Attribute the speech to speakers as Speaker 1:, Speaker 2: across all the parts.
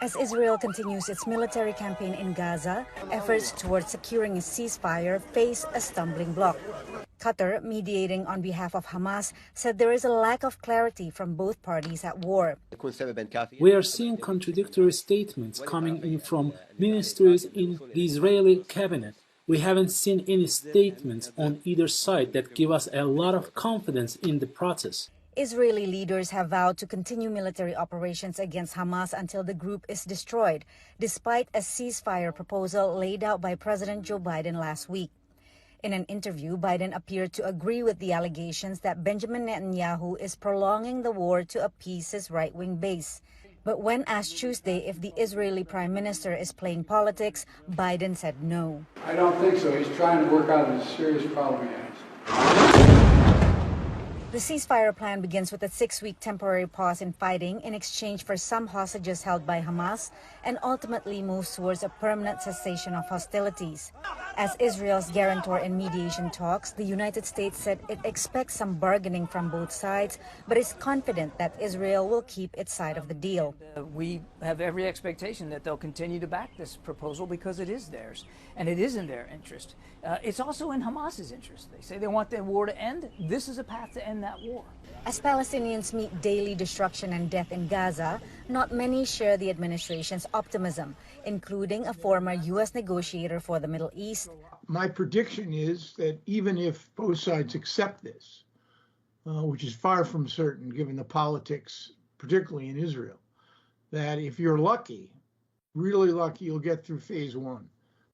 Speaker 1: As Israel continues its military campaign in Gaza, efforts towards securing a ceasefire face a stumbling block. Qatar, mediating on behalf of Hamas, said there is a lack of clarity from both parties at war.
Speaker 2: We are seeing contradictory statements coming in from ministries in the Israeli cabinet. We haven't seen any statements on either side that give us a lot of confidence in the process.
Speaker 1: Israeli leaders have vowed to continue military operations against Hamas until the group is destroyed, despite a ceasefire proposal laid out by President Joe Biden last week. In an interview, Biden appeared to agree with the allegations that Benjamin Netanyahu is prolonging the war to appease his right-wing base. But when asked Tuesday if the Israeli prime minister is playing politics, Biden said no.
Speaker 3: I don't think so. He's trying to work out a serious problem he has.
Speaker 1: The ceasefire plan begins with a 6-week temporary pause in fighting in exchange for some hostages held by Hamas and ultimately moves towards a permanent cessation of hostilities. As Israel's guarantor in mediation talks, the United States said it expects some bargaining from both sides, but is confident that Israel will keep its side of the deal.
Speaker 4: We have every expectation that they'll continue to back this proposal because it is theirs, and it is in their interest. It's also in Hamas's interest. They say they want the war to end. This is a path to end that war.
Speaker 1: As Palestinians meet daily destruction and death in Gaza, not many share the administration's optimism, including a former U.S. negotiator for the Middle East.
Speaker 5: My prediction is that even if both sides accept this, which is far from certain given the politics, particularly in Israel, that if you're lucky, really lucky, you'll get through phase one.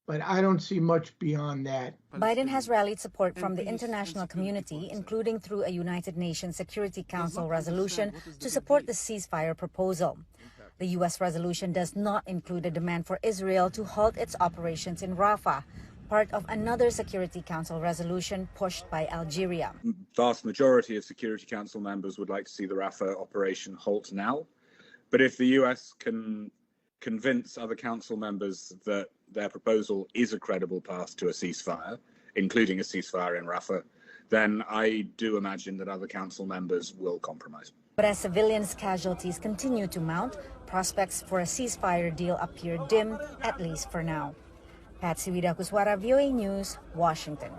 Speaker 5: But I don't see much beyond that.
Speaker 1: Biden has rallied support from the international community, including through a United Nations Security Council resolution to support the ceasefire proposal. The U.S. resolution does not include a demand for Israel to halt its operations in Rafah, part of another Security Council resolution pushed by Algeria.
Speaker 6: Vast majority of Security Council members would like to see the Rafah operation halt now. But if the U.S. can convince other council members that their proposal is a credible path to a ceasefire, including a ceasefire in Rafah, then I do imagine that other council members will compromise.
Speaker 1: But as civilians' casualties continue to mount, prospects for a ceasefire deal appear dim, at least for now. Patsy Widakuswara, VOA News, Washington.